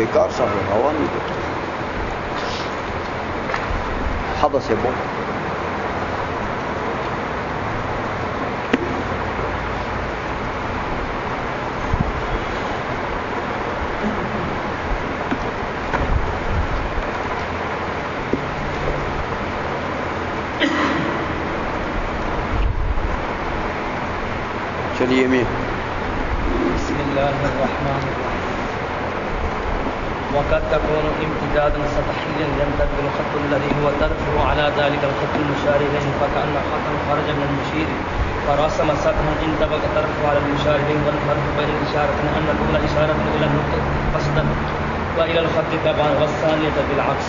بیکار سا ہے، ہوا نہیں دیتا، حدث ہے بہت. چلیے میں بسم الله الرحمن الرحيم. وقد تكون امتدادا سطحيا يمتد الخط الذي هو طرفه على ذلك الخط المشار اليه، فكأن خطا خرج من المشير فرسم سطحا انطبق طرفه على المشار اليه، والفرق بين الاشاره ان الاولى اشاره الى النقطه قصدا والى الخط تبعا والثانيه بالعكس.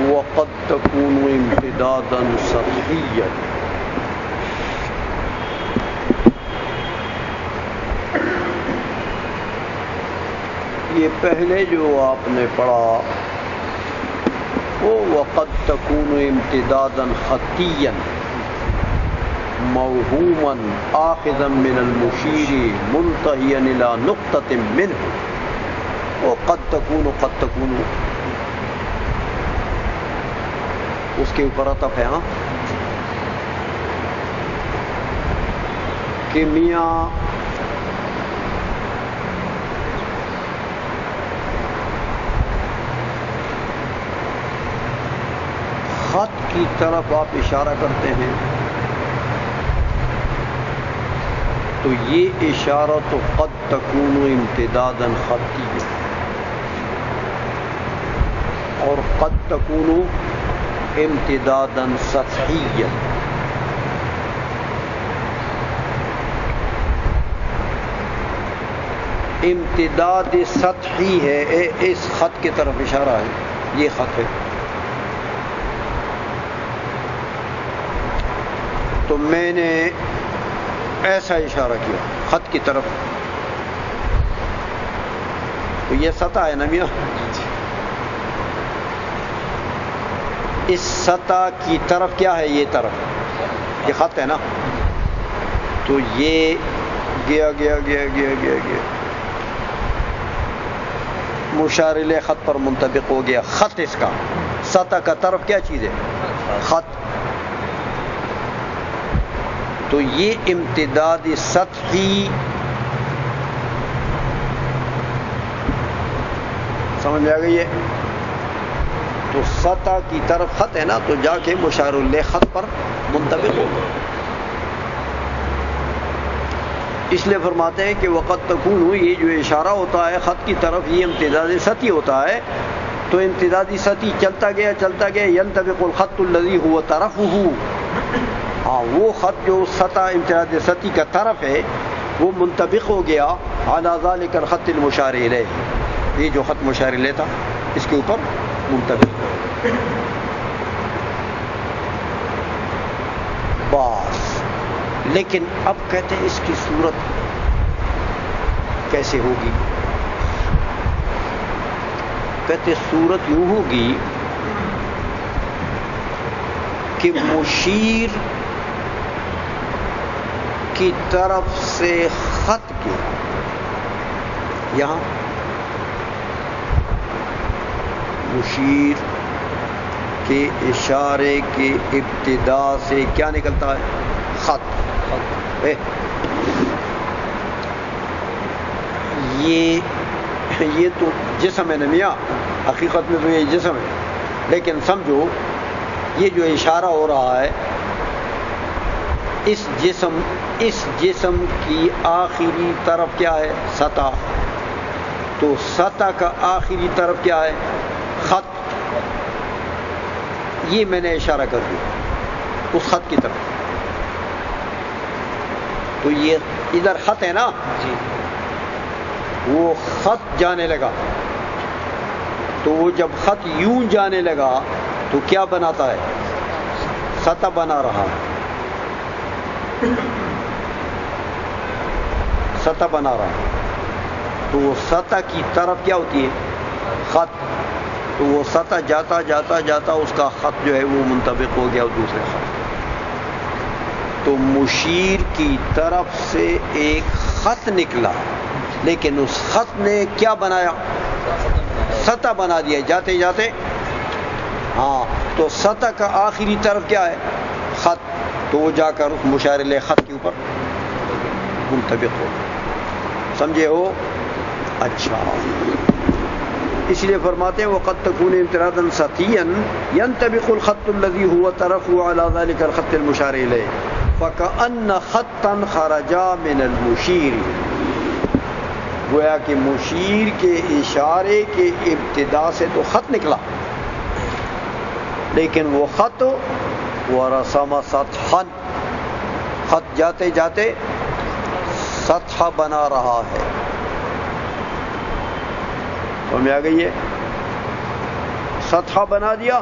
وقد تكون امتدادا سطحيا، یہ پہلے جو آپ نے پڑھا وہ وقد تكون امتدادا خطيا موهوما آخذا من المشير منتهيا إلى نقطة منه، وقد تكون اس کے اوپر عطف ہے ہاں کہ میاں خط کی طرف آپ اشارہ کرتے ہیں تو یہ اشارہ تو قد تکون امتدادا خطیہ اور قد تکون امتدادا سطحیا. امتداد سطحی ہے، اس خط کی طرف اشارہ ہے، یہ خط ہے تو میں نے ایسا اشارہ کیا خط کی طرف، تو یہ سطح ہے نا میاں، اس سطح کی طرف کیا ہے، یہ طرف یہ خط ہے نا، تو یہ گیا گیا گیا گیا گیا گیا مشار الیہ خط پر منطبق ہو گیا. خط اس کا سطح کا طرف کیا چیز ہے، خط، تو یہ امتداد سطحی سمجھ میں آ گئی ہے. تو سطح کی طرف خط ہے نا، تو جا کے مشار الیہ خط پر منطبق ہوگا. اس لیے فرماتے ہیں کہ وقت تکون، یہ جو اشارہ ہوتا ہے خط کی طرف یہ امتداد سطحی ہوتا ہے. تو امتدادی سطحی چلتا گیا ینطبق الخط الذی هو طرفه، ہاں وہ خط جو سطح امتداد سطحی کا طرف ہے وہ منطبق ہو گیا علی ذلک الخط المشار الیہ، یہ جو خط مشار الیہ تھا اس کے اوپر منطبق ہو بس. لیکن اب کہتے ہیں اس کی صورت کیسے ہوگی؟ کہتے صورت یوں ہوگی کہ مشیر کی طرف سے خط کے یہاں مشیر کے اشارے کے ابتدا سے کیا نکلتا ہے، خط. یہ تو جسم ہے نا میاں، حقیقت میں تو یہ جسم ہے، لیکن سمجھو یہ جو اشارہ ہو رہا ہے اس جسم کی آخری طرف کیا ہے، سطح. تو سطح کا آخری طرف کیا ہے، خط. یہ میں نے اشارہ کر دیا اس خط کی طرف. تو یہ ادھر خط ہے نا جی، وہ خط جانے لگا، تو وہ جب خط یوں جانے لگا تو کیا بناتا ہے، سطح بنا رہا ہے، سطح بنا رہا ہے. تو وہ سطح کی طرف کیا ہوتی ہے، خط. تو وہ سطح جاتا جاتا جاتا اس کا خط جو ہے وہ منطبق ہو گیا دوسرے خط. تو مشیر کی طرف سے ایک خط نکلا، لیکن اس خط نے کیا بنایا؟ سطح بنا دیا جاتے جاتے. ہاں تو سطح کا آخری طرف کیا ہے؟ خط. تو وہ جا کر اس مشار الیہ خط کے اوپر منطبق ہو. سمجھے ہو؟ اچھا، اس لیے فرماتے ہیں وقد تكون انفرادا سطحيا ينطبق الخط الذي هو طرفه على ذلك الخط المشار اليه فكأن خطا خرج من المشير. گویا کہ مشیر کے اشارے کے ابتدا سے تو خط نکلا، لیکن وہ خط ورسم سطحا، خط جاتے جاتے سطح بنا رہا ہے. سمجھ آ گئی ہے؟ سطح بنا دیا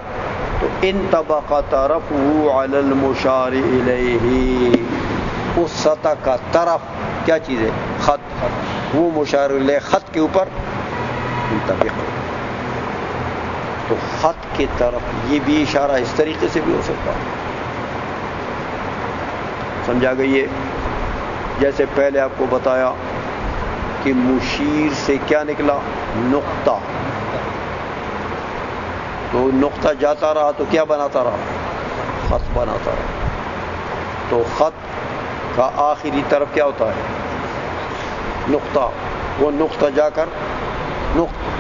تو انطبق طرفه علی المشار الیہ. اس سطح کا طرف کیا چیز ہے؟ خط. وہ مشار الیہ خط کے اوپر منطبق ہو. تو خط کی طرف یہ بھی اشارہ اس طریقے سے بھی ہو سکتا ہے. سمجھا گئی ہے؟ جیسے پہلے آپ کو بتایا کہ مشیر سے کیا نکلا؟ نقطہ. تو نقطہ جاتا رہا تو کیا بناتا رہا؟ خط بناتا رہا. تو خط کا آخری طرف کیا ہوتا ہے؟ نقطہ. وہ نقطہ جا کر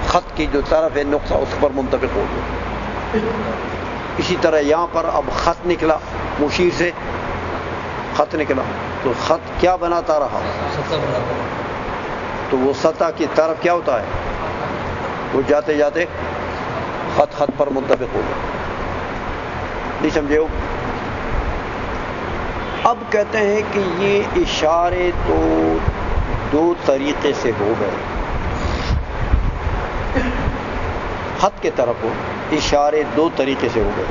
خط کی جو طرف ہے نقطہ اس پر منطبق ہو گیا. اسی طرح یہاں پر اب خط نکلا، مشیر سے خط نکلا تو خط کیا بناتا رہا؟ تو وہ سطح کی طرف کیا ہوتا ہے؟ وہ جاتے جاتے خط پر منطبق ہو گیا. نہیں سمجھے ہو؟ اب کہتے ہیں کہ یہ اشارے تو دو طریقے سے ہو گئے. خط کے طرف ہو اشارے دو طریقے سے ہو گئے.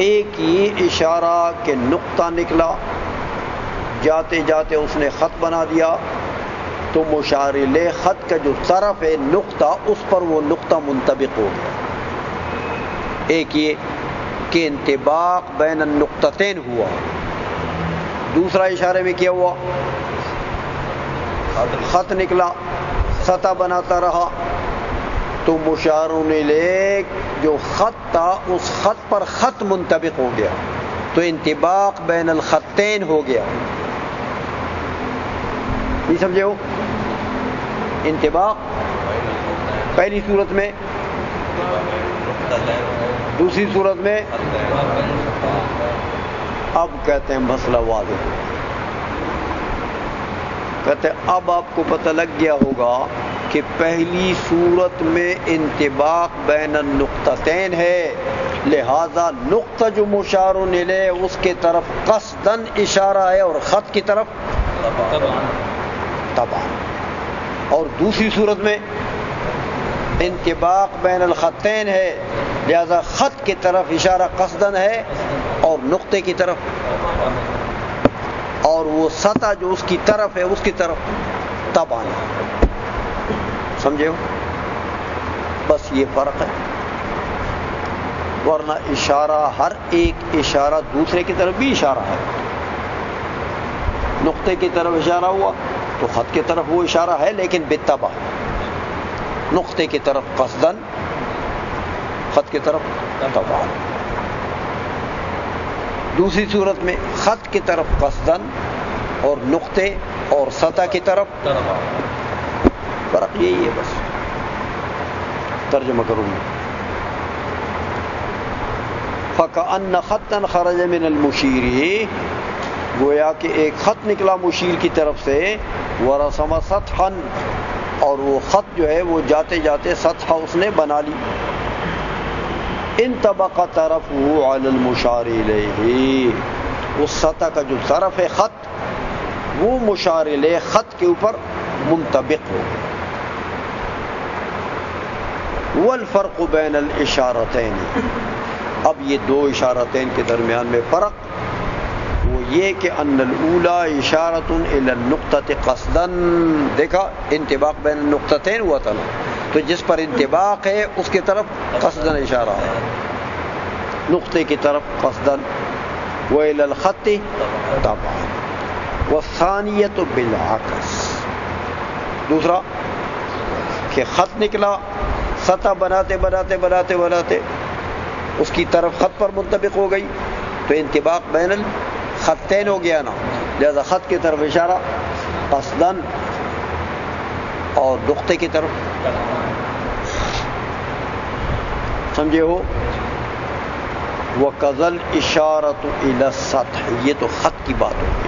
ایک یہ اشارہ کہ نقطہ نکلا، جاتے جاتے اس نے خط بنا دیا تو مشار الیہ خط کا جو طرف ہے نقطہ اس پر وہ نقطہ منطبق ہو گیا. ایک یہ کہ انطباق بین النقطتین ہوا. دوسرا اشارے میں کیا ہوا؟ خط نکلا، سطح بناتا رہا تو مشار الیہ جو خط تھا اس خط پر خط منطبق ہو گیا تو انطباق بین الخطین ہو گیا. نہیں سمجھے ہو؟ انطباق پہلی صورت میں، دوسری صورت میں. اب کہتے ہیں مسئلہ واضح. کہتے ہیں اب آپ کو پتہ لگ گیا ہوگا کہ پہلی صورت میں انطباق بین النقطتین ہے، لہذا نقطہ جو مشار الیہ اس کے طرف قصداً اشارہ ہے اور خط کی طرف طبعا. اور دوسری صورت میں انطباق بین الخطین ہے، لہذا خط کی طرف اشارہ قصداً ہے اور نقطے کی طرف، اور وہ سطح جو اس کی طرف ہے اس کی طرف طبعا. سمجھے ہو؟ بس یہ فرق ہے. ورنہ اشارہ ہر ایک اشارہ دوسرے کی طرف بھی اشارہ ہے. نقطے کی طرف اشارہ ہوا تو خط کی طرف وہ اشارہ ہے لیکن بالطبع. نقطے کی طرف قصداً، خط کی طرف طبعا. دوسری صورت میں خط کی طرف قصداً اور نقطے اور سطح کی طرف فرق یہی ہے. بس ترجمہ کروں گا. فَكَأَنَّ خَطًّا خَرَجَ مِنَ الْمُشِيرِ، گویا کہ ایک خط نکلا مشیر کی طرف سے، وَرَسَمَ سَطْحًا، اور وہ خط جو ہے وہ جاتے جاتے سطح اس نے بنا لی. انطبق طرفه علی المشار الیہ، اس سطح کا جو طرف ہے خط وہ مشار الیہ خط کے اوپر منطبق ہو. والفرق بین الاشارتین، اب یہ دو اشارتین کے درمیان میں فرق وہ یہ کہ ان الاولی اشارۃ الی النقطۃ قصدا. دیکھا انطباق بین النقطتین ہوا تھا، تو جس پر انطباق ہے اس کی طرف قصداً اشارہ ہے، نقطے کی طرف قصداً. وإلى الخط طبعا والثانية بالعکس. دوسرا کہ خط نکلا سطح بناتے بناتے بناتے بناتے اس کی طرف خط پر منطبق ہو گئی تو انطباق بین الخطین ہو گیا نا، لہذا خط کی طرف اشارہ قصداً اور نقطے کی طرف. سمجھے ہو؟ وَكَذَا الْإِشَارَةُ إِلَى السَّطْحِ، یہ تو خط کی بات ہوگی.